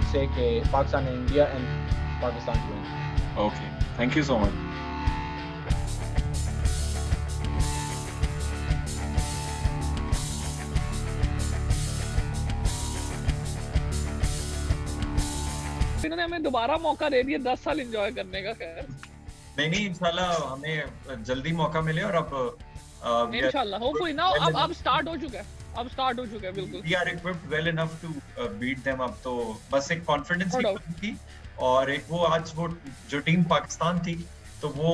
would say कि Pakistan and India and Pakistan to win. Okay, thank you so much. इन्होंने हमें दोबारा मौका दे दिया 10 साल एंजॉय करने का। खैर नहीं इंशाल्लाह हमें जल्दी मौका मिले और अब इंशाल्लाह होपफुली ना अब स्टार्ट हो चुका है बिल्कुल। We are equipped well enough to beat them। अब तो बस एक कॉन्फिडेंस थी और एक वो आज वो जो टीम पाकिस्तान थी तो वो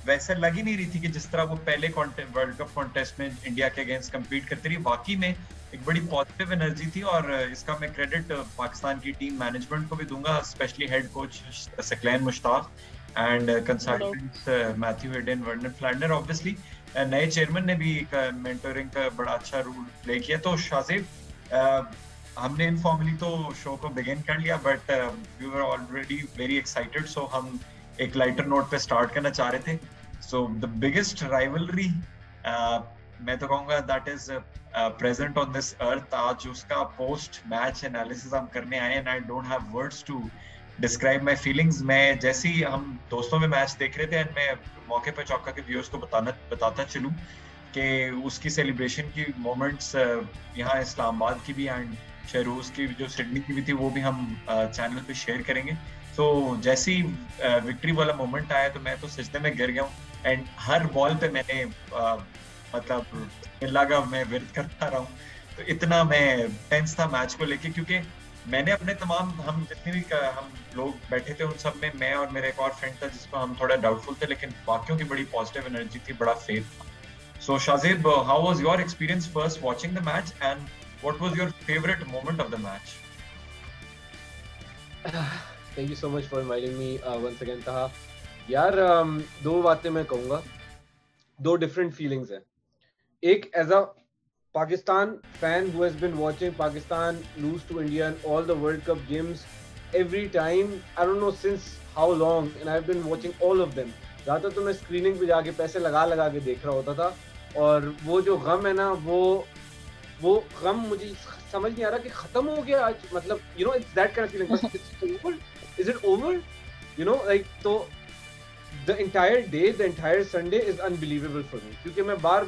वैसे लग ही नहीं रही थी कि जिस तरह वो पहले वर्ल्ड कप कॉन्टेस्ट में इंडिया के अगेंस्ट कम्पीट करती रही। वाकई में एक बड़ी पॉजिटिव एनर्जी थी और इसका मैं क्रेडिट पाकिस्तान की टीम मैनेजमेंट को भी दूंगा, specially head coach Saqlain Mushtaq and consultants Matthew Hayden, Werner Flanders. Obviously नए चेयरमैन ने भी मेंटोरिंग का बड़ा अच्छा रोल प्ले किया। तो शाजिब हमने इनफॉर्मली तो शो को बिगिन कर लिया but we were already very excited, so हम एक लाइटर नोट पे स्टार्ट करना चाह रहे थे। सो द बिगेस्ट राइवलरी मैं तो कहूँगा that is present on this earth. आज उसका पोस्ट मैच एनालिसिस हम करने आए and I don't have words to describe my feelings. मैं जैसे ही हम दोस्तों में मैच देख रहे थे एंड मैं मौके पे चौका के व्यूअर्स को बताता चलूं कि उसकी सेलिब्रेशन की मोमेंट्स यहाँ इस्लामाबाद की भी एंड शहरूज की जो सिडनी की भी थी वो भी हम चैनल पे शेयर करेंगे। तो जैसे ही विक्ट्री वाला मोमेंट आया तो मैं तो सजदे में गिर गया हूँ एंड हर बॉल पे मैंने मतलब लगा मैं विरत करता रहा हूँ। तो इतना मैं टेंस था मैच को लेके क्योंकि मैंने अपने तमाम हम जितने भी हम लोग बैठे थे उन सब में मैं और मेरा एक और फ्रेंड था जिसको हम थोड़ा डाउटफुल थे, लेकिन बाकियों की बड़ी पॉजिटिव एनर्जी थी, बड़ा फेथ था। So Shajib, how was your experience first watching the match and what was your favourite moment of the match? Thank you so much for inviting me once again, Taha. यार दो बातें मैं कहूँगा, दो different feelings हैं। एक as a Pakistan fan who has been watching Pakistan lose to India in all the World Cup games every time, I don't know since how long, and I've been watching all of them. ज़्यादातर तो मैं screening पे जाके पैसे लगा के देख रहा होता था और वो जो गम है ना वो गम मुझे समझ नहीं आ रहा कि खत्म हो गया आज, मतलब you know it's that kind of feeling, but it's over, is it over, you know, like तो the entire day, the entire Sunday is unbelievable for me क्योंकि मैं बार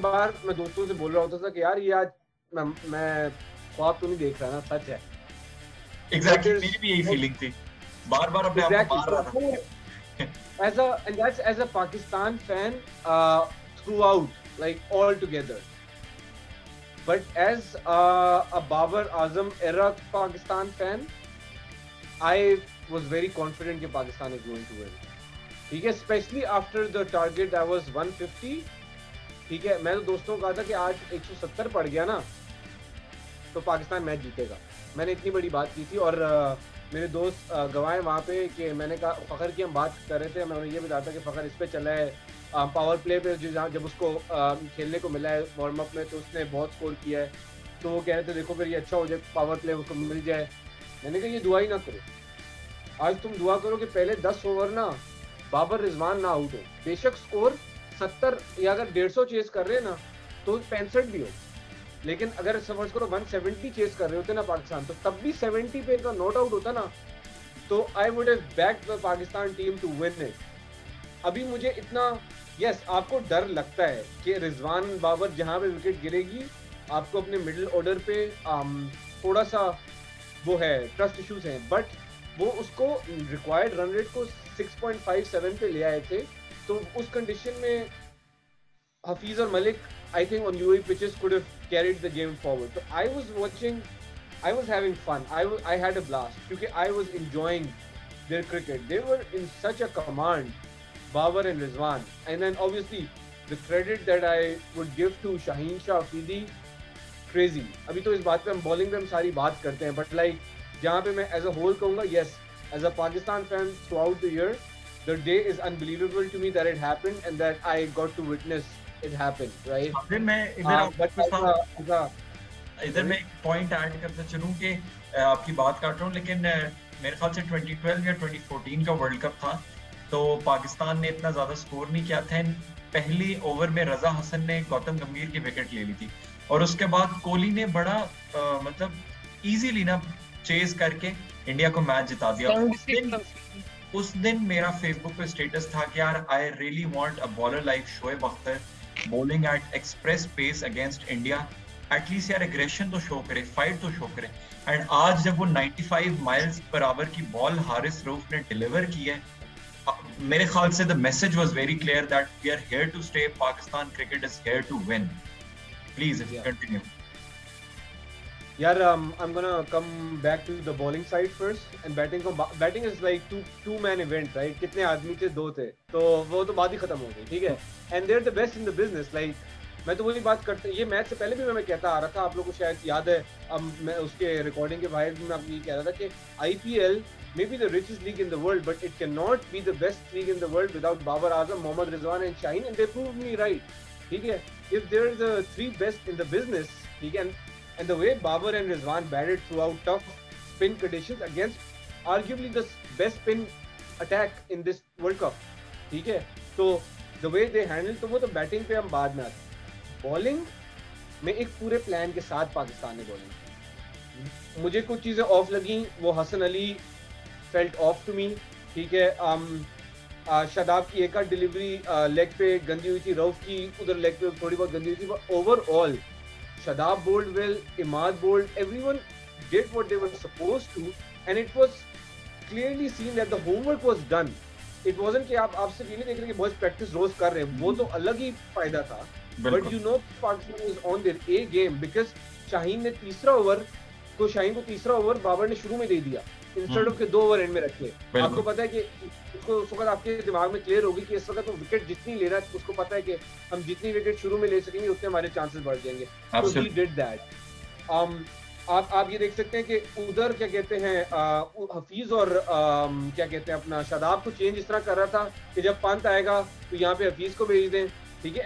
मैं दोस्तों से बोल रहा होता था कि यार ये आज मैं ख्वाब तो नहीं देख रहा ना, सच है। Exactly, मेरी भी यही फीलिंग थी, बार अपने आप को मार रहा था। as a Pakistan fan throughout, like all together, but as a Babar Azam era Pakistan fan, I was very confident that Pakistan is going to win. ठीक है, specially after the target I was 150। ठीक है, मैं तो दोस्तों को कहा था कि आज 170 पड़ गया ना तो पाकिस्तान मैच जीतेगा। मैंने इतनी बड़ी बात की थी और मेरे दोस्त गवाए वहाँ पे कि मैंने कहा फ़खर की हम बात कर रहे थे, मैं उन्हें ये बताया था कि फ़खर इस पे चला है पावर प्ले पे, जब उसको खेलने को मिला है वार्म अप में तो उसने बहुत स्कोर किया है, तो वो कह रहे थे देखो फिर ये अच्छा हो जाए, पावर प्ले उसको मिल जाए। मैंने कहा ये दुआ ही ना करो, आज तुम दुआ करो कि पहले 10 ओवर ना बाबर रिजवान ना आउट हो। बेशक स्कोर 70 या अगर 150 चेस कर रहे हैं ना तो 65 भी हो, लेकिन अगर सपोज करो 170 चेस कर रहे होते ना पाकिस्तान तो तब भी 70 पे का नॉट आउट होता ना तो I would have backed the Pakistan team to win it. अभी मुझे इतना यस आपको डर लगता है कि रिजवान बाबर जहां पे विकेट गिरेगी आपको अपने मिडिल ऑर्डर पे थोड़ा सा वो है ट्रस्ट इश्यूज हैं, बट वो उसको रिक्वायर्ड रन रेट को 6.57 पे ले आए थे, तो उस कंडीशन में हफीज और Malik I think on UAE pitches could have carried the game forward. तो I was watching, I was having fun, I had a blast क्योंकि I was enjoying their cricket, they were in such a command, Babar and Rizwan. And then obviously the credit that I would give to Shaheen Shah Afridi, crazy. अभी तो इस बात पे हम bowling पे हम सारी बात करते हैं, बट लाइक जहाँ पे मैं एज अ होल कहूँगा yes as a Pakistan fan throughout the year, the day is unbelievable to me that it happened and that I got to witness it happen, right? फिर मैं इधर मैं एक point add करते चलूं कि आपकी बात काट रहा हूँ, लेकिन मेरे ख्याल से 2012 या 2014 का वर्ल्ड कप था तो पाकिस्तान ने इतना ज्यादा स्कोर नहीं किया था। पहली ओवर में रजा हसन ने गौतम गंभीर की विकेट ले ली थी और उसके बाद कोहली ने बड़ा मतलब इजीली ना चेज करके इंडिया को मैच जिता दिया। 76 runs। उस दिन मेरा फेसबुक पे स्टेटस था कि यार I really want a bowler like Shoaib Akhtar bowling at express pace against India, at least यार एग्रेशन तो शो करे, फाइट तो शो करे। एंड आज जब वो 95 माइल्स पर आवर की बॉल हारिस रऊफ ने डिलीवर की है, मेरे ख्याल से the message was very clear that we are here to stay, Pakistan cricket is here to win. Please continue. यार I'm gonna come back to the bowling side first and batting is like two man event, right? कितने आदमी थे, 2 थे, तो वो तो बात ही खत्म हो गई, ठीक है। and they're the best in the business, like मैं तो वही बात करते, ये मैच से पहले भी मैं कहता आ रहा था, आप लोगों को शायद याद है, मैं उसके रिकॉर्डिंग के बाहर भी मैं आपको ये कह रहा था कि IPL may be the richest league in the world, but it cannot be the best league in the world without Babar Azam, Mohammad Rizwan and Shaheen, and they proved me right, ठीक है। if they're the 3 best in the business, ठीक है, and the way Babar and Rizwan batted throughout tough spin conditions against arguably the best spin attack in this World Cup, ठीक है, तो the way they handled, तो वो तो batting पे हम बाद में आते हैं। बॉलिंग में एक पूरे प्लान के साथ पाकिस्तान ने बॉलिंग, मुझे कुछ चीज़ें ऑफ लगी, वो Hasan Ali felt off to me, ठीक है। शादाब की एक आध डिलीवरी लेग पे गंदी हुई थी, रऊफ की उधर लेग पे थोड़ी बहुत गंदी हुई थी, but overall Shadab bowled well, Imad bowled, everyone did what they were supposed to, and it was clearly seen that the homework was done. It wasn't कि आप सिर्फ ये नहीं देख रहे कि बहुत प्रैक्टिस रोज कर रहे हैं, वो तो अलग ही फायदा था, but you know Pakistan was on their A game because Shaheen ने शाहीन को तीसरा ओवर बाबर ने शुरू में दे दिया इंस्टेड ऑफ के 2 ओवर एंड में रखे। आपको पता है कि उसको उस वक्त आपके दिमाग में क्लियर होगी कि इस वक्त वो विकेट जितनी ले रहा है, उसको पता है कि हम जितनी विकेट शुरू में ले सकेंगे उतने हमारे चांसेस बढ़ जाएंगे, तो ही डिड दैट। आप ये देख सकते हैं कि उधर क्या कहते हैं हफीज और क्या कहते हैं अपना शादाब को चेंज इस तरह कर रहा था कि जब पंत आएगा तो यहाँ पे हफीज को भेज दें, ठीक है,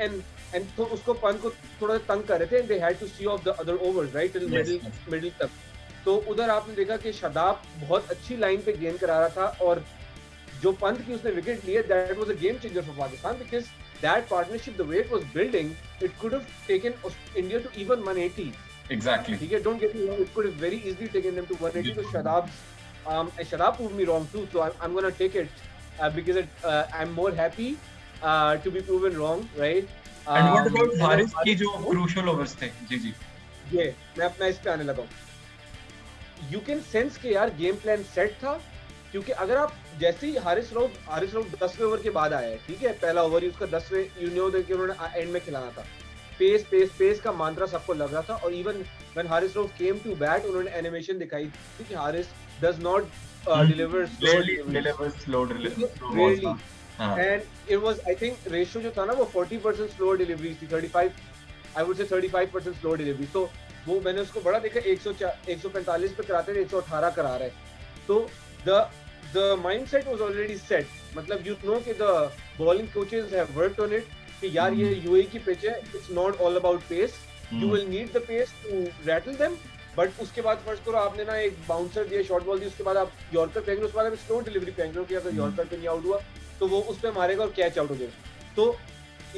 एंड तो उसको पंत को थोड़ा तंग कर रहे थे, they had to see off the other overs right till middle तक। तो उधर आपने देखा कि शादाब बहुत अच्छी लाइन पे गेंद करा रहा था, और जो पंत की उसने विकेट लिए, that was a game changer for Pakistan because that partnership the way it was building, it could have taken India to even 180। Exactly, ठीक है, don't get me wrong, it could have very easily taken them to 180। तो Shadab prove me wrong too, so I am gonna take it because I am more happy to be proven wrong, right. And what about Haris की जो crucial overs थे? जी ये मैं अपना इस पे आने लगा हूं। यू कैन सेंस के यार गेम प्लान सेट था, क्योंकि अगर आप जैसे ही हारिस रऊफ 10वें ओवर के बाद आया है, ठीक है, पहला ओवर ही उसका 10वें, यू नो कि उन्होंने एंड में खिलाना था, पेस पेस पेस का मंत्र सबको लग रहा था। और even when Haris Rauf came to bat, उन्होंने एनिमेशन दिखाई थी कि Haris does not deliver slow delivery, and it was I think ratio जो था ना वो 40% स्लो डिलीवरी थी, 35% स्लो डिलीवरी। तो वो मैंने उसको बड़ा देखा, 145 पे कराते थे, 118 करा रहे, तो the mindset was already set, मतलब you know कि the bowling coaches have worked on it कि यार ये UAE की पिच है, it's not all about pace, you will need the pace to rattle them, but उसके बाद फर्स्ट करो आपने ना एक बाउंसर दिया, शॉर्ट बॉल दी, उसके बाद आप यॉर्कर फेंक लो, उसके बाद आप स्लो डिलीवरी फेंक लो कि अगर यॉर्कर पे नहीं आउट हुआ तो वो उस पे मारेगा और कैच आउट हो जाएगा। तो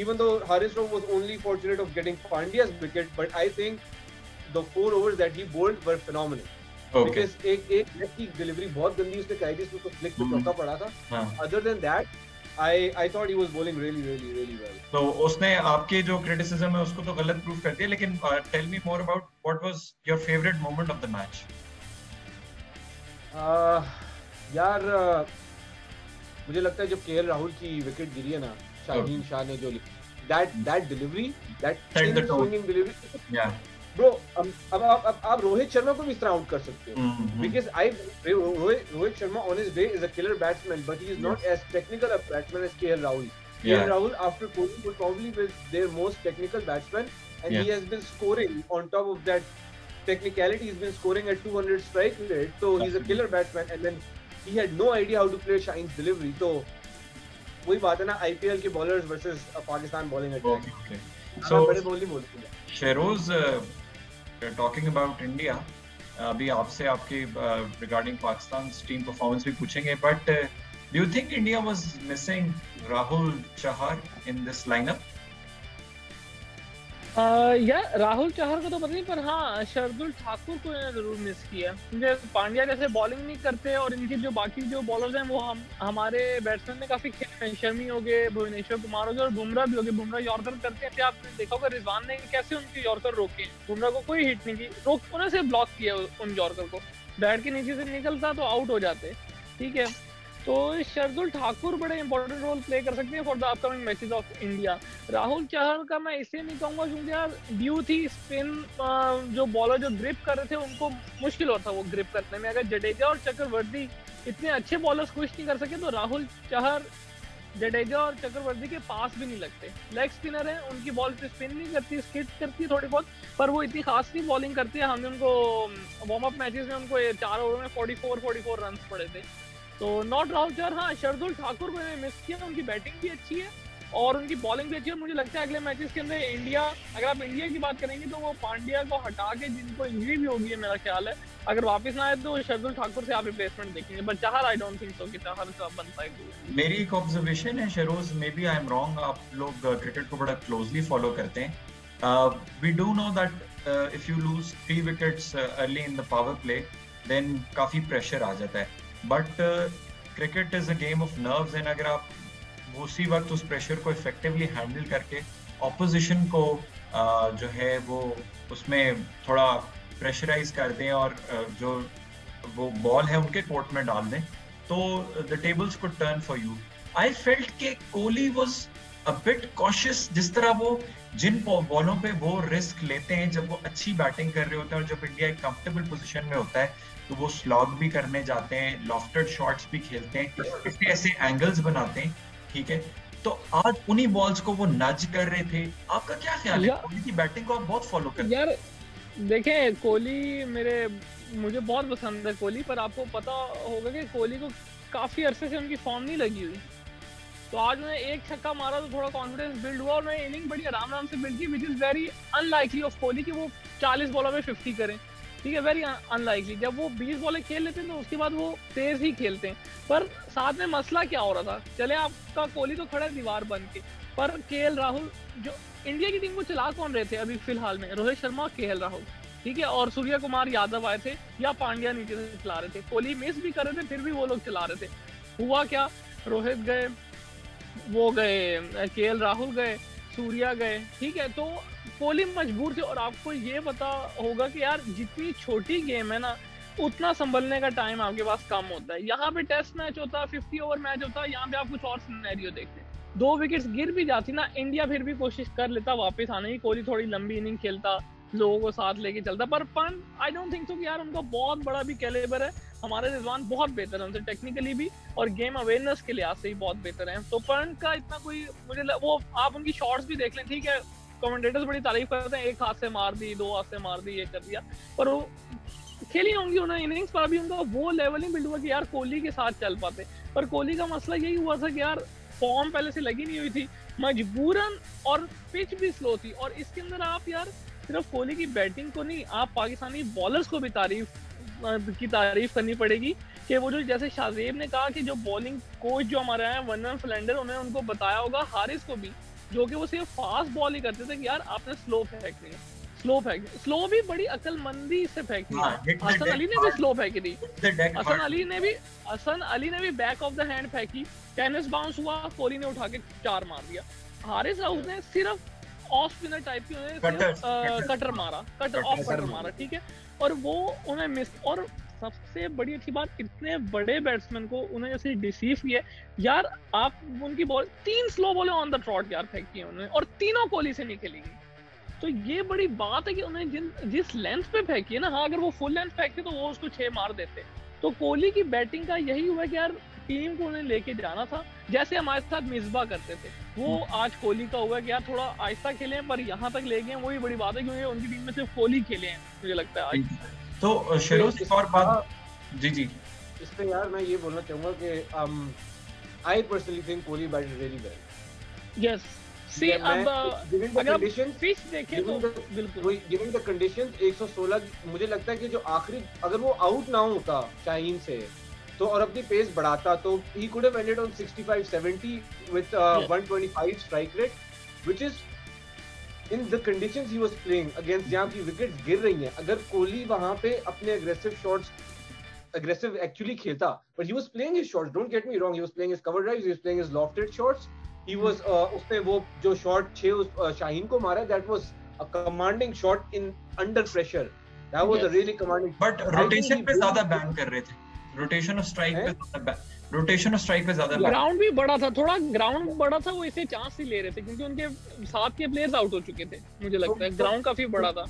even though Haris Rauf was only fortunate of getting Pandya's wicket, but I think the 4 overs that he bowled were phenomenal. Okay. Because एक लेग की डिलीवरी बहुत गंदी उसने कराई थी, उसको फ्लिक पे चौका पड़ा था। Other than that, I thought he was bowling really well. तो उसने आपके जो criticism है उसको तो गलत प्रूफ कर दिया, लेकिन tell me more about what was your favorite moment of the match? यार मुझे लगता है जब KL राहुल की विकेट गिरी है ना, शाहीन शाह ने जो that delivery, that swinging delivery, yeah. Bro, अब आप रोहित शर्मा को भी इस तरह आउट कर सकते हो, because Rohit Sharma on his day is a killer batsman, but he is not as technical a batsman as KL Rahul. KL Rahul after Kohli would probably be their most technical batsman, and he has been scoring on top of that technicality. He's been scoring at 200 strike rate, so he's a killer batsman. And then he had no idea how to play Shahin's delivery. So वही बात है ना, IPL के bowlers versus Pakistan bowling attack. Okay. So बड़े bowling बोलते हैं। Sheroz, talking about India, अभी आपसे आपके रिगार्डिंग पाकिस्तान टीम परफॉर्मेंस भी पूछेंगे, but do you think India was missing Rahul Chahar in this lineup? यार राहुल चहर को तो पता नहीं, पर हाँ शार्दुल ठाकुर को इन्होंने जरूर मिस किया, क्योंकि पांड्या जैसे बॉलिंग नहीं करते और इनके जो बाकी जो बॉलर्स हैं वो हमारे बैट्समैन में काफी खेले हैं। शमी हो गए, भुवनेश्वर कुमार हो गए और बुमराह भी हो गए। बुमराह यॉर्कर करते हैं, आपने देखा होगा रिजवान ने कैसे उनके यॉर्कर रोके, बुमराह को कोई हिट नहीं की, रोक उन्हें से ब्लॉक किया उन यॉर्कर को, बैट के नीचे से निकलता तो आउट हो जाते। ठीक है, तो शार्दुल ठाकुर बड़े इंपॉर्टेंट रोल प्ले कर सकते हैं for the upcoming matches of India. Rahul Chahar का मैं इसलिए नहीं कहूंगा क्योंकि यार ड्यू थी स्पिन, जो बॉलर जो ग्रिप कर रहे थे उनको मुश्किल होता वो ग्रिप करने में। अगर जडेजा और चक्रवर्ती इतने अच्छे बॉलर्स कुछ नहीं कर सके तो राहुल चहर जडेजा और चक्रवर्ती के पास भी नहीं लगते। लेग स्पिनर है, उनकी बॉल पे स्पिन नहीं करती, स्किट करती है थोड़ी बहुत, पर वो इतनी खास नहीं बॉलिंग करती है। हमने उनको वार्म अप मैचेस में उनको 4 ओवर में 44 रन पड़े थे। तो नॉट राहुल चहर, हाँ शार्दुल ठाकुर को मैंने मिस किया। उनकी बैटिंग भी अच्छी है और उनकी बॉलिंग भी अच्छी है। मुझे लगता है अगले मैचेस के अंदर इंडिया, अगर आप इंडिया की बात करेंगे तो वो पांड्या को हटा के, जिनको इंजरी भी होगी है मेरा ख्याल है, अगर वापस ना आए तो शार्दुल ठाकुर से आप रिप्लेसमेंट देखेंगे। But Chahar I don't think so कि चहर का बन पाएगा। मेरी एक ऑब्जर्वेशन है Sharoz, maybe I am wrong, आप लोग क्रिकेट को बड़ा क्लोजली फॉलो करते हैं। We do know that if you lose 3 wickets early in the power play then काफी प्रेशर आ जाता है। But cricket is a game of nerves, and अगर आप उसी वक्त उस प्रेशर को इफेक्टिवली हैंडल करके ऑपोजिशन को जो है वो उसमें थोड़ा प्रेशराइज कर दें और जो वो बॉल है उनके कोर्ट में डाल दें, तो the tables could turn for you. I felt के Kohli was a bit cautious, जिस तरह वो जिन बॉलों पे वो रिस्क लेते हैं जब वो अच्छी बैटिंग कर रहे होते हैं और जब इंडिया एक कंफर्टेबल पोजीशन में होता है तो वो स्लॉग भी करने जाते हैं, लॉफ्टेड शॉट्स भी खेलते हैं, इसलिए ऐसे एंगल्स बनाते हैं। ठीक है, तो आज उन्हीं बॉल्स को वो नज कर रहे थे। आपका क्या ख्याल है? कोहली की बैटिंग को आप बहुत फॉलो करते हैं। यार देखें, कोहली मुझे बहुत पसंद है कोहली, पर आपको पता होगा कि कोहली को काफी अरसे से उनकी फॉर्म नहीं लगी हुई। तो आज उन्हें एक छक्का मारा तो थोड़ा कॉन्फिडेंस बिल्ड हुआ और उन्हें इनिंग बड़ी आराम से बिल्ड की, which is very unlikely of Kohli कि वो 40 बॉलों में 50 करें। ठीक है, वेरी अनलाइकली। जब वो 20 बॉलें खेल लेते हैं तो उसके बाद वो तेज ही खेलते हैं। पर साथ में मसला क्या हो रहा था, चले आपका कोहली तो खड़ा है दीवार बन के, पर केएल राहुल, जो इंडिया की टीम को चला कौन रहे थे अभी फिलहाल में? रोहित शर्मा, केएल राहुल, ठीक है, और सूर्य कुमार यादव आए थे या पांड्या नीचे से चला रहे थे। कोहली मिस भी कर रहे थे फिर भी वो लोग चला रहे थे। हुआ क्या, रोहित गए, वो गए, केएल राहुल गए, सूर्या गए। ठीक है, तो कोहली मजबूर थे। और आपको ये पता होगा कि यार जितनी छोटी गेम है ना उतना संभलने का टाइम आपके पास कम होता है। यहाँ पे टेस्ट मैच होता है, 50 ओवर मैच होता है, यहाँ पे आप कुछ और सिनेरियो देखते हैं। 2 विकेट्स गिर भी जाती ना, इंडिया फिर भी कोशिश कर लेता वापस आने की। कोहली थोड़ी लंबी इनिंग खेलता, लोगों को साथ लेके चलता। पर पंत, आई डोंट थिंक सो कि यार उनका बहुत बड़ा भी कैलिबर है। हमारे रिजवान बहुत बेहतर है उनसे टेक्निकली भी और गेम अवेयरनेस के लिहाज से ही बहुत बेहतर है। तो पंत का इतना कोई वो आप उनकी शॉट्स भी देख लें, ठीक है, कमेंटेटर्स बड़ी तारीफ करते हैं, 1 हाथ से मार दी, 2 हाथ से मार दी, ये कर दिया, पर वो खेली होंगी उन्होंने इनिंग्स पर। अभी उनका वो लेवल नहीं बिल्ड हुआ कि यार कोहली के साथ चल पाते। पर कोहली का मसला यही हुआ था कि यार फॉर्म पहले से लगी नहीं हुई थी मजबूरन, और पिच भी स्लो थी। और इसके अंदर आप यार सिर्फ कोहली की बैटिंग को नहीं, आप पाकिस्तानी बॉलर्स को भी तारीफ करनी पड़ेगी कि वो जो जैसे शाहजेब ने कहा कि जो बॉलिंग कोच जो हमारे हैं वर्नन फिलेंडर, उन्होंने उनको बताया होगा, हारिस को भी, जो कि वो सिर्फ फास्ट बॉल ही करते थे कि यार आपने स्लो फेंकनी है, स्लो भी बड़ी अकलमंदी से फेंकनी है। हसन अली ने भी स्लो फेंकी थी, हसन अली ने भी बैक ऑफ द हैंड फेंकी, टेनिस बाउंस हुआ, कोहली ने उठा के 4 मार दिया। हारिस राउफ ने सिर्फ ऑफ स्पिनर टाइप की कटर मारा, ठीक है, और वो उन्हें मिस। और सबसे बड़ी अच्छी बात, इतने बड़े बैट्समैन को उन्हें जैसे डिसीव किया यार, आप उनकी बॉल 3 स्लो बॉलें ऑन द ट्रॉट यार फेंकी है उन्होंने, और तीनों कोहली से नहीं खेली गई। तो ये बड़ी बात है कि उन्हें जिस लेंथ पे फेंकी है ना, हाँ अगर वो फुल लेंथ फेंकते तो वो उसको 6 मार देते। तो कोहली की बैटिंग का यही हुआ कि यार टीम को उन्हें लेके जाना था, जैसे हमारे साथ मिसबा करते थे, वो आज कोहली का हुआ कि यार थोड़ा आहिस्ता खेले पर यहाँ तक ले गए। वही बड़ी बात है क्योंकि उनकी टीम में सिर्फ कोहली खेले हैं मुझे लगता है आज। तो शरोज एक और बात, जी इस पे यार मैं ये बोलना चाहूंगा कि I personally think Kohli batted really well. Yes, see अब अगर पिच देखें तो बिल्कुल गिवन द कंडीशंस 116, मुझे लगता है कि जो आखिरी, अगर वो आउट ना होता शाहीन से तो और अपनी पेस बढ़ाता तो he could have ended on 65-70 with 125 strike rate, which is in the conditions he was playing against, जहाँ की विकेट्स गिर रही हैं, अगर कोहली वहां पे अपने aggressive actually खेलता, but he was playing his shots, don't get me wrong, he was playing his cover drives, he was playing his lofted shots, he was उसने वो जो shot 6 शाहीन को मारा, that was a commanding shot in under pressure, that was a really commanding, but rotation पे ज्यादा ban कर रहे थे, rotation of strike पे ज्यादा ग्राउंड भी बड़ा था, थोड़ा ग्राउंड बड़ा था, वो इसे चांस ही ले रहे थे क्योंकि उनके साथ के प्लेयर्स आउट हो चुके थे, मुझे लगता है ग्राउंड काफी बड़ा था।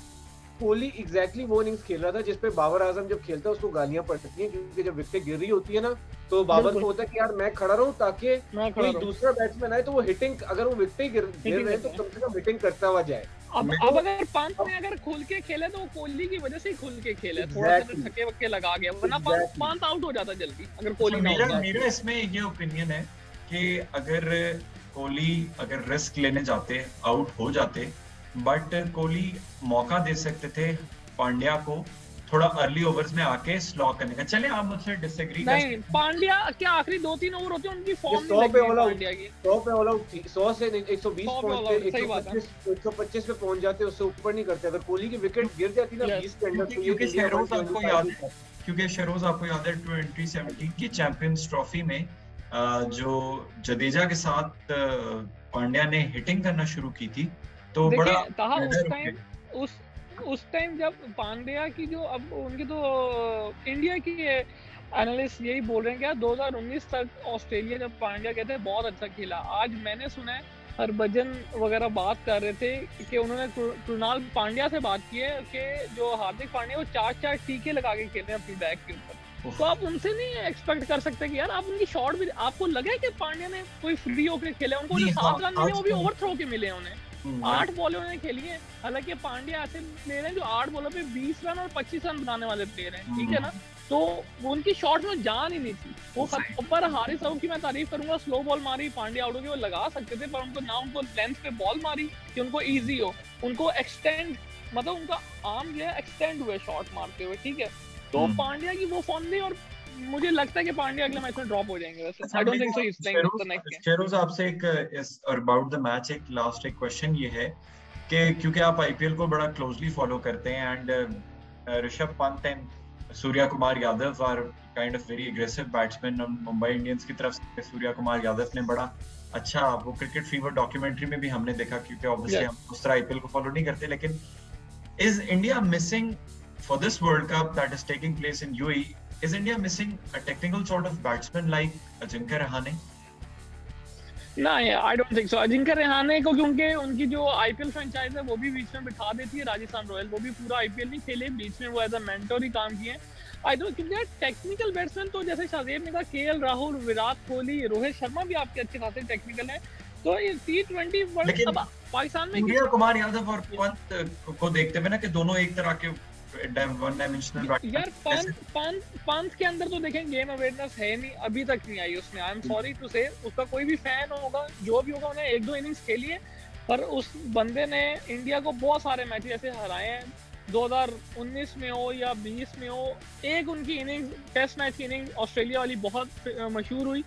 कोहली एग्जैक्टली वो इनिंग्स खेल रहा था जिसपे बाबर आजम जब खेलता है उसको गालियां पड़ती हैं, क्योंकि जब विकेट गिर रही होती है ना तो बाबर को होता है कि यार मैं खड़ा रहूं ताकि कोई दूसरा बैट्समैन आए तो वो हिटिंग, अगर वो विकेट गिर रहे तो कम से कम हिटिंग करता हुआ जाए। अब अगर पंत ने अगर खुल के खेले तो वो कोहली की वजह से ही खुल के खेले, थोड़ा सा छक्के वक्के लगा गया, वरना पंत आउट हो जाता जल्दी अगर कोहली ना होता। मेरा इसमें ये ओपिनियन है कि अगर कोहली अगर रिस्क लेने जाते, आउट हो जाते, बट कोहली मौका दे सकते थे पांड्या को थोड़ा अर्ली ओवर्स में आके स्लॉ करने का। चले आप मुझसे डिसएग्री नहीं, पांड्या क्या आखिरी 2-3 ओवर होते हैं उनकी फॉर्म नहीं लगी पांड्या की, 100 पे ऑल आउट थी, 100 से 120 पहुंचते, 125 पे पहुंच जाते, उससे ऊपर नहीं करते। अगर कोहली की विकेट गिर जाती ना 20 के अंदर, क्योंकि शहरोज आपको याद है, 2017 की चैंपियंस ट्रॉफी में जो जडेजा के साथ पांड्या ने हिटिंग करना शुरू की थी तो बड़ा उस टाइम जब पांड्या की जो अब उनकी तो इंडिया की एनालिस्ट यही बोल रहे हैं क्या 2019 तक ऑस्ट्रेलिया जब पांड्या कहते हैं बहुत अच्छा खेला। आज मैंने सुना है हरभजन वगैरह बात कर रहे थे कि उन्होंने कृणाल पांड्या से बात की है कि जो हार्दिक पांड्या वो 4 टीके लगा के खेलते हैं अपनी बैक के ऊपर, तो आप उनसे नहीं एक्सपेक्ट कर सकते कि यार आप उनकी शॉट भी, आपको लगा कि पांड्या ने कोई फ्री होकर खेले, उनको जो 7 रन मिले वो भी ओवर थ्रो के मिले उन्हें, 8 बॉलें उन्होंने खेली है। हालांकि पांड्या ऐसे प्लेयर हैं जो 8 बॉलों पे 20 रन और 25 रन बनाने वाले प्लेयर हैं, ठीक है ना, तो उनकी शॉट में जान ही नहीं थी वो। पर हारिस राउफ की मैं तारीफ करूंगा, स्लो बॉल मारी, पांड्या आउट हो गए, वो लगा सकते थे पर उनको लेंथ पे बॉल मारी कि उनको इजी हो, उनको एक्सटेंड, मतलब उनका आर्म जो है एक्सटेंड हुए शॉट मारते हुए, ठीक है। तो पांड्या की वो फॉर्म नहीं, और मुझे लगता है कि पांड्या अगले मैच में ड्रॉप हो जाएंगे वैसे। I don't think so he is playing the next game. Sheroz आपसे एक अबाउट द मैच एक लास्ट एक क्वेश्चन ये है कि क्योंकि आप आईपीएल को बड़ा क्लोजली फॉलो करते हैं and Rishabh Pant and Surya Kumar Yadav are kind of very aggressive batsman. Mumbai Indians की तरफ से सूर्या कुमार यादव ने बड़ा अच्छा, वो क्रिकेट फीवर डॉक्यूमेंट्री में भी हमने देखा, क्योंकि ऑब्वियसली हम उस तरह आईपीएल को फॉलो नहीं करते, लेकिन is India missing for this world cup that is taking place in UAE, is India missing a technical sort of batsman like Ajinkya Rahane? नहीं, आई डोंट थिंक सो। अजिंक्य रहाणे को क्योंकि उनकी जो आईपीएल फ्रेंचाइज है वो भी बीच में बिठा देती है, राजस्थान रॉयल, वो भी पूरा आईपीएल नहीं खेले, बीच में वो एज अ मेंटर ही काम किए। आई डोंट, क्योंकि टेक्निकल बैट्समैन तो जैसे शाहजेब ने कहा, केएल राहुल, विराट कोहली, रोहित शर्मा भी आपके अच्छे खासे टेक्निकल है, तो ये T20 वर्ल्ड कप पाकिस्तान में सूर्या कुमार यादव और पंत को देखते हुए ना कि दोनों एक तरह के वन डायमेंशनल यार, पंत के अंदर तो देखें गेम अवेयरनेस है नहीं, अभी तक नहीं आई उसमें। आई एम सॉरी टू से, उसका कोई भी फैन होगा जो भी होगा, उन्हें 1-2 इनिंग्स खेली है, पर उस बंदे ने इंडिया को बहुत सारे मैच ऐसे हराए हैं, 2019 में हो या 20 में हो। एक उनकी इनिंग्स टेस्ट मैच की इनिंग ऑस्ट्रेलिया वाली बहुत मशहूर हुई,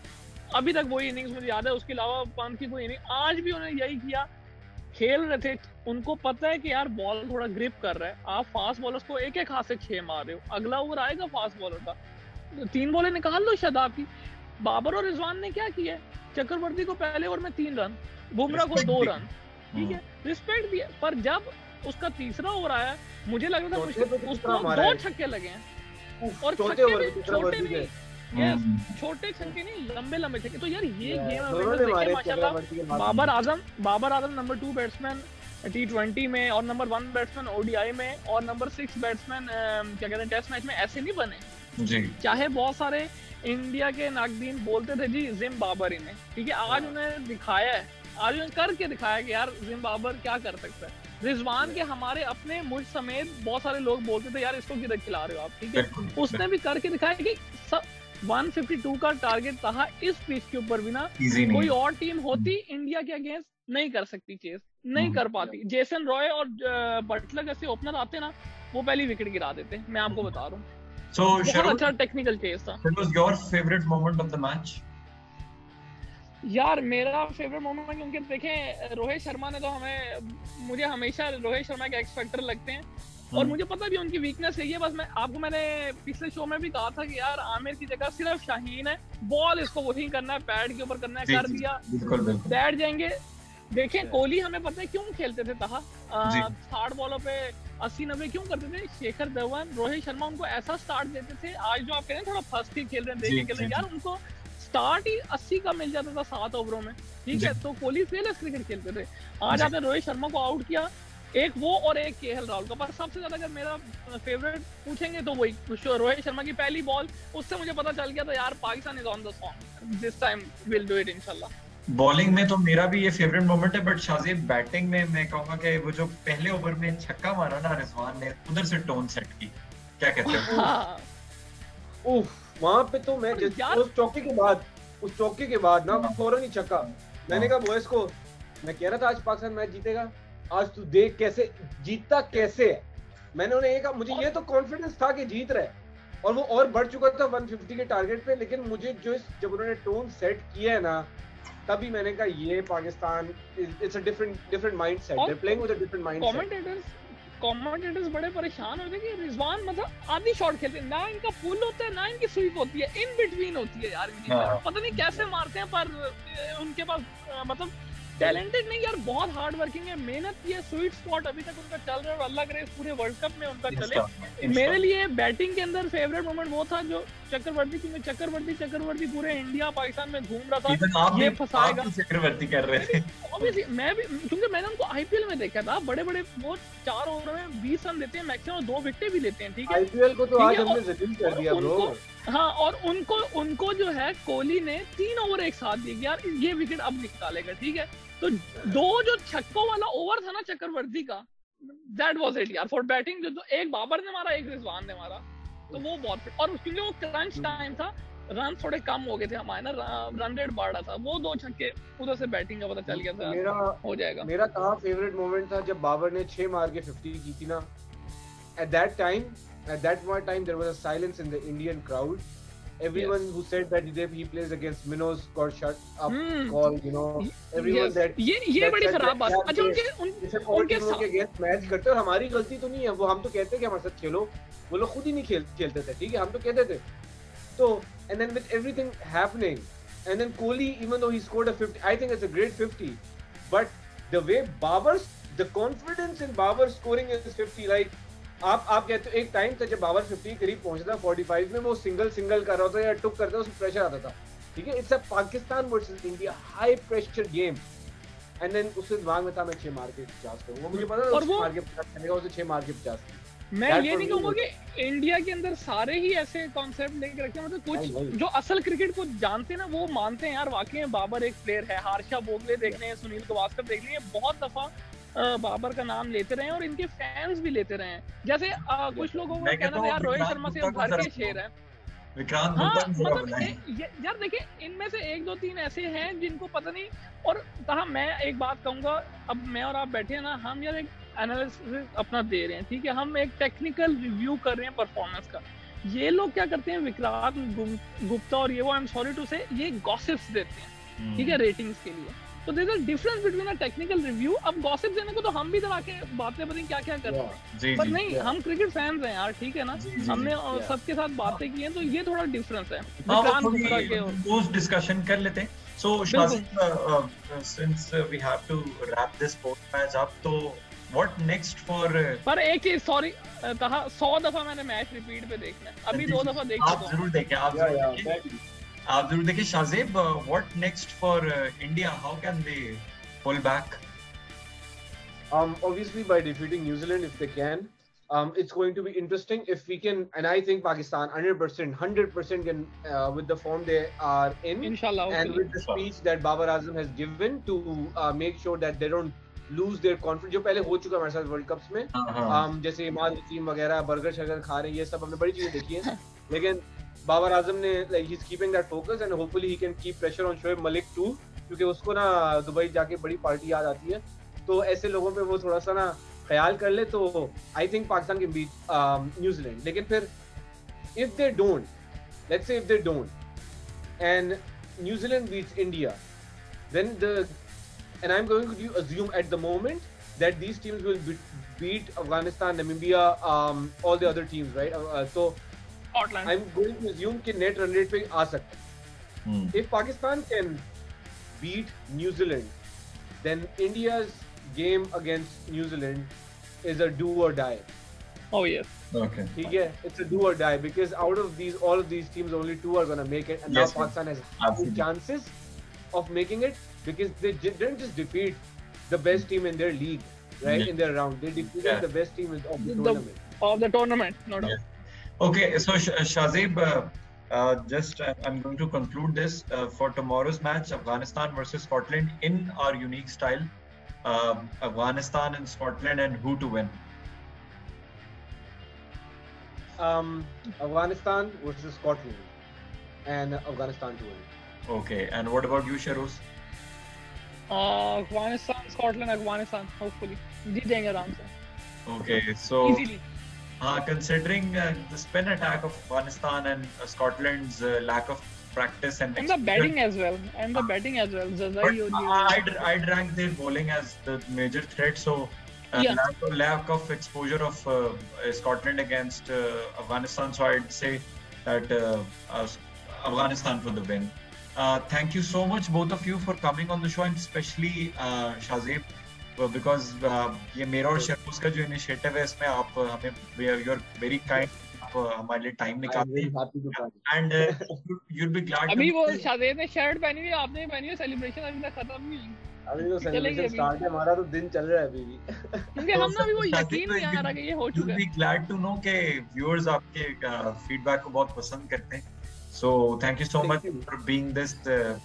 अभी तक वही इनिंग्स मुझे याद है, उसके अलावा पंत की कोई इनिंग, आज भी उन्हें यही किया, खेल रहे थे, उनको पता है कि यार बॉल थोड़ा ग्रिप कर रहा है, आप फास्ट बॉलर्स को एक हाथ से 6 मार रहे हो, अगला ओवर आएगा फास्ट बॉलर का, 3 बॉलें निकाल लो शादाब की। बाबर और रिजवान ने क्या किया, चक्रवर्ती को पहले ओवर में 3 रन, बुमराह को 2 रन, ठीक है, रिस्पेक्ट दिया, पर जब उसका तीसरा ओवर आया मुझे लग रहा था उसको 2 छक्के लगे हैं, और छक्के भी छोटे नहीं, यस, छोटे छक्के नहीं, लंबे लंबे छक्के। तो यार ये गेम माशाल्लाह, Babar Azam number 2 batsman T20 में और नंबर 1 बैट्समैन ODI में और नंबर 6 बैट्समैन क्या कहते हैं टेस्ट मैच में ऐसे नहीं बने जी। चाहे बहुत सारे इंडिया के नाकदीन बोलते थे जी जिम बाबर ही ने, ठीक है, आज उन्हें दिखाया है, आज उन्हें करके दिखाया कि यार जिम बाबर क्या कर सकता है। रिजवान के हमारे अपने मुझ समेत बहुत सारे लोग बोलते थे यार इसको किधर खिला रहे हो आप, ठीक है, उसने भी करके दिखाया कि 152 का टारगेट था इस पिच के ऊपर भी ना, कोई और टीम होती इंडिया के अगेंस्ट नहीं कर सकती, चेस नहीं कर पाती। जेसन रॉय और बटलर जैसे ओपनर आते ना, वो पहली विकेट गिरा देते, मैं आपको बता रहा हूँ। बहुत अच्छा टेक्निकल चेस था। What was your favorite moment of the match? यार मेरा फेवरेट मोमेंट, क्योंकि देखें रोहित शर्मा ने तो मुझे हमेशा रोहित शर्मा के एक्स फैक्टर लगते हैं, और मुझे पता भी उनकी वीकनेस है। बस मैंने पिछले शो में भी कहा था कि यार आमिर की जगह सिर्फ शाहीन है, बॉल इसको वही करना है, पैड के ऊपर करना है, कर दिया, बैठ जाएंगे। देखें कोहली हमें पता है क्यों खेलते थे तहा 60 बॉलों पे 80-90 क्यों करते थे। शेखर धवन, रोहित शर्मा उनको ऐसा स्टार्ट देते थे। आज जो आप कह रहे हैं थोड़ा फर्स्ट ही खेल रहे हैं, यार उनको स्टार्ट ही 80 का मिल जाता था 7 ओवरों में, ठीक है। तो कोहली फेयरलेस क्रिकेट खेलते थे। आज आपने रोहित शर्मा को आउट किया, एक वो और एक केएल राहुल का। पर सबसे ज्यादा अगर मेरा फेवरेट पूछेंगे तो वही रोहित शर्मा की पहली बॉल, उससे मुझे पता चल गया था यार Pakistan is on the song, this time will do it इंशाल्लाह। बॉलिंग में तो मेरा भी ये फेवरेट मोमेंट है, बट शाज़ेब बैटिंग में मैं कहूंगा कि वो जो पहले ओवर में छक्का मारा ना रिजवान ने, उधर से टोन सेट की। क्या कहते हो? उफ, वहां पे तो मैं उस चौके के बाद ना फौरन ही छक्का। मैंने कहा बॉयज को, मैं कह रहा था आज पाकिस्तान मैच जीतेगा, आज तू देख कैसे जीतता कैसे है। मैंने उन्हें ये कहा, मुझे ये तो कॉन्फिडेंस था कि जीत रहा है, और वो और बढ़ चुका था 150 के टारगेट पे। लेकिन मुझे जब उन्होंने टोन सेट किया है ना, तभी मैंने कहा ये Pakistan it's a different mindset, they are playing with a different mindset. Commentators बड़े परेशान होते हैं कि रिजवान मतलब आधी शॉट खेलते हैं ना, इनका पुल होता है ना इनकी स्वीप होती है, इन बिटवीन होती है यार इनकी। पता नहीं कैसे मारते हैं, पर उनके पास मतलब टैलेंटेड नहीं यार, बहुत हार्ड वर्किंग है, मेहनत की है, स्वीट स्पॉट अभी तक उनका चल रहा है, और अल्लाह करे पूरे वर्ल्ड कप में उनका चले। मेरे लिए बैटिंग के अंदर फेवरेट मोमेंट वो था जो चक्रवर्ती, क्योंकि चक्रवर्ती पूरे इंडिया पाकिस्तान में घूम रहा था, ये फंसाएगा। चक्रवर्ती कर रहे थे ऑब्वियसली, मैं भी, क्योंकि मैंने उनको आईपीएल में देखा था, बड़े वो 4 ओवर में 20 रन देते हैं मैक्सिमम, 2 विकेट भी लेते हैं, ठीक है। आईपीएल को तो आज हमने जलील कर दिया ब्रो। हाँ, और उनको जो है कोहली ने 3 ओवर एक साथ दिए, यार ये विकेट अब निकालेगा, ठीक है। तो 2 जो छक्कों वाला ओवर था ना चक्रवर्ती का, दैट वाज इट यार फॉर बैटिंग। जो एक बाबर ने मारा, एक रिजवान ने मारा, तो वो बहुत, और क्योंकि वो क्रंच टाइम था, रन थोड़े कम हो गए थे हमारे ना, रन रेट बढ़ रहा था, वो 2 छक्के उधर से बैटिंग का पता चल गया था हो जाएगा। मेरा कहाँ फेवरेट मोमेंट था जब बाबर ने 6 मार के 50 की थी ना। At that time there was a silence in the Indian crowd. Everyone who said that he plays against Minos got shut up, call, you know, everyone that ये बड़ी खराब बात। अच्छा, उनके अगेंस्ट मैच करते, और हमारी गलती तो नहीं है, वो हम तो कहते हैं कि हमारे साथ खेलो, वो लोग खुद ही नहीं खेलते थे, ठीक है, हम तो कहते थे। तो and then with everything happening, and then Kohli, even though he scored a 50, I think it's a great 50, but the way the confidence in Babar scoring is 50, like आप कहते हो एक टाइम था जब बाबर 50 करीब पहुंचता, 45 में वो सिंगल कर रहा था या टुक करता, उसमें प्रेशर आता था, ठीक है। It's a Pakistan versus India high pressure game, and then उसके दिमाग में था मैं 6 मार के 50 करूंगा, वो मुझे पता था, उसको मार के 50 करेगा, उसे 6 मार के 50। मैं ये नहीं कहूंगा कि इंडिया के अंदर सारे ही ऐसे कॉन्सेप्ट लेके रखे, मतलब कुछ जो असल क्रिकेट को जानते हैं ना, वो मानते हैं यार वाकई में बाबर एक प्लेयर है। हार्षा भोगले देख लें, सुनील गावस्कर देख लें, बहुत दफा बाबर का नाम लेते रहे और इनके फैंस भी लेते रहे हैं। जैसे कुछ लोगों को कहना था यार रोहित शर्मा से घर के शेर है, मतलब यार देखिए इनमें से 1-2-3 ऐसे हैं जिनको पता नहीं। और कहा मैं एक बात कहूंगा, अब मैं और आप बैठे हैं ना, हम यार एक एनालिसिस अपना दे रहे हैं, ठीक है, हम एक टेक्निकल रिव्यू कर रहे हैं परफॉर्मेंस का। ये लोग क्या करते हैं, विक्रांत गुप्ता और ये वो, आई एम सॉरी टू से, ये गॉसिप्स देते हैं, ठीक है, रेटिंग्स के लिए। तो there is a difference between a technical review. अब गॉसिप देने को तो हम भी इधर आके बातें पता नहीं क्या-क्या कर रहे हैं, पर नहीं, हम क्रिकेट फैंस हैं यार, ठीक है ना, हमने सबके साथ बातें की हैं, तो ये थोड़ा डिफरेंस है। विक्रांत गुप्ता के उस डिस्कशन कर लेते हैं। So Shazeb, since we have to wrap this match up, तो व्हाट नेक्स्ट फॉर, पर एक चीज सॉरी कहा, 100 दफा मैंने मैच रिपीट पे देखना है, अभी 2 दफा देख चुका हूं। आप जरूर देखें, आप जरूर देखिए। Shahzeb, what next for India? How can they pull back? Obviously by defeating New Zealand if they can. It's going to be interesting if we can, and I think Pakistan 100% can, with the form they are in, Inshallah, and with the speech that Babar Azam has given to make sure that they don't lose their confidence, जो पहले हो चुका हमारे साथ world cups में, जैसे इमाद वसीम वगैरह burger शर्गर खा रहे हैं, ये सब हमने बड़ी चीजें देखी हैं, लेकिन बाबर आजम ने like he's keeping that focus and hopefully he can keep pressure on Shoaib Malik too, क्योंकि उसको ना दुबई जाके बड़ी पार्टी याद आती है, तो ऐसे लोगों पे वो थोड़ा सा ना ख्याल कर ले, तो I think Pakistan can beat New Zealand. लेकिन फिर if they don't, let's say if they don't and New Zealand beats India, then and I'm going to assume at the moment that these teams will beat Afghanistan, Namibia, all the other teams, right? So Scotland. I'm going to assume कि net run rate पे आ सकता है. If Pakistan can beat New Zealand, then India's game against New Zealand is a do or die. Oh yes. Okay. Yeah, it's a do or die because out of all of these teams, only 2 are going to make it, and Yes, now Pakistan has high chances of making it because they didn't just defeat the best team in their league, right? Yeah. In their round, they defeated the best team of the tournament. Of the tournament, no doubt. Yeah. Okay, so Shahzeb, just I'm going to conclude this for tomorrow's match, Afghanistan versus Scotland, in our unique style. Afghanistan and Scotland, and who to win? Afghanistan versus Scotland, and Afghanistan to win. Okay, and what about you, Shahruz? Afghanistan, Scotland, Afghanistan. Hopefully, जीत जाएंगे आराम से. Okay, so easily. Considering the spin attack of Afghanistan and Scotland's lack of practice and the batting as well, I'd rank their bowling as the major threat. So lack of exposure of Scotland against Afghanistan. So I'd say that Afghanistan for the win. Thank you so much, both of you, for coming on the show, and especially Shahzeb, because ये मेरा और शहरोज का जो initiative है, इसमें आप हमें you're very kind, आप हमारे लिए टाइम निकालते हैं, and you'll be glad. अभी वो शाहजेब ने शर्ट पहनी हुई, आपने पहनी हुई, सेलिब्रेशन अभी तक खत्म नहीं हुई. अभी तो सेलिब्रेशन स्टार्ट है, हमारा तो दिन चल रहा है अभी भी. क्योंकि हम ना अभी वो यकीन नहीं आ रहा कि ये हो चुका है. You'll be glad to know कि viewers आपके फीडबैक को बहुत पसंद करते हैं. So thank you so much for being this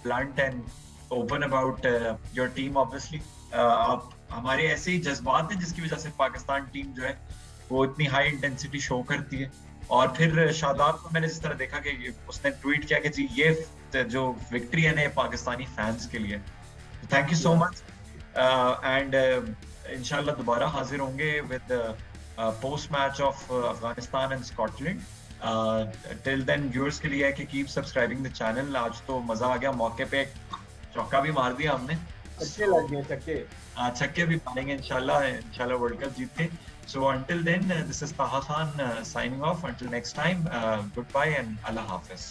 blunt and open about your team. Obviously, आप हमारे ऐसे ही जज्बात हैं जिसकी वजह से पाकिस्तान टीम जो है वो इतनी हाई इंटेंसिटी शो करती है. और फिर शादाब को मैंने जिस तरह देखा कि उसने ट्वीट किया कि जी ये जो विक्ट्री है ना पाकिस्तानी फैंस के लिए. Thank you so much, and इंशाल्लाह दोबारा हाजिर होंगे with post match of Afghanistan and Scotland. Till then viewers के लिए है कि कीप सब्सक्राइबिंग द चैनल. आज तो मजा आ गया, मौके पे चौका भी मार दिया हमने, छक्के लग गए, छक्के भी मारेंगे इंशाल्लाह वर्ल्ड कप जीत के. So until then, this is Taha Khan signing off. Until next time, goodbye and Allah Hafiz.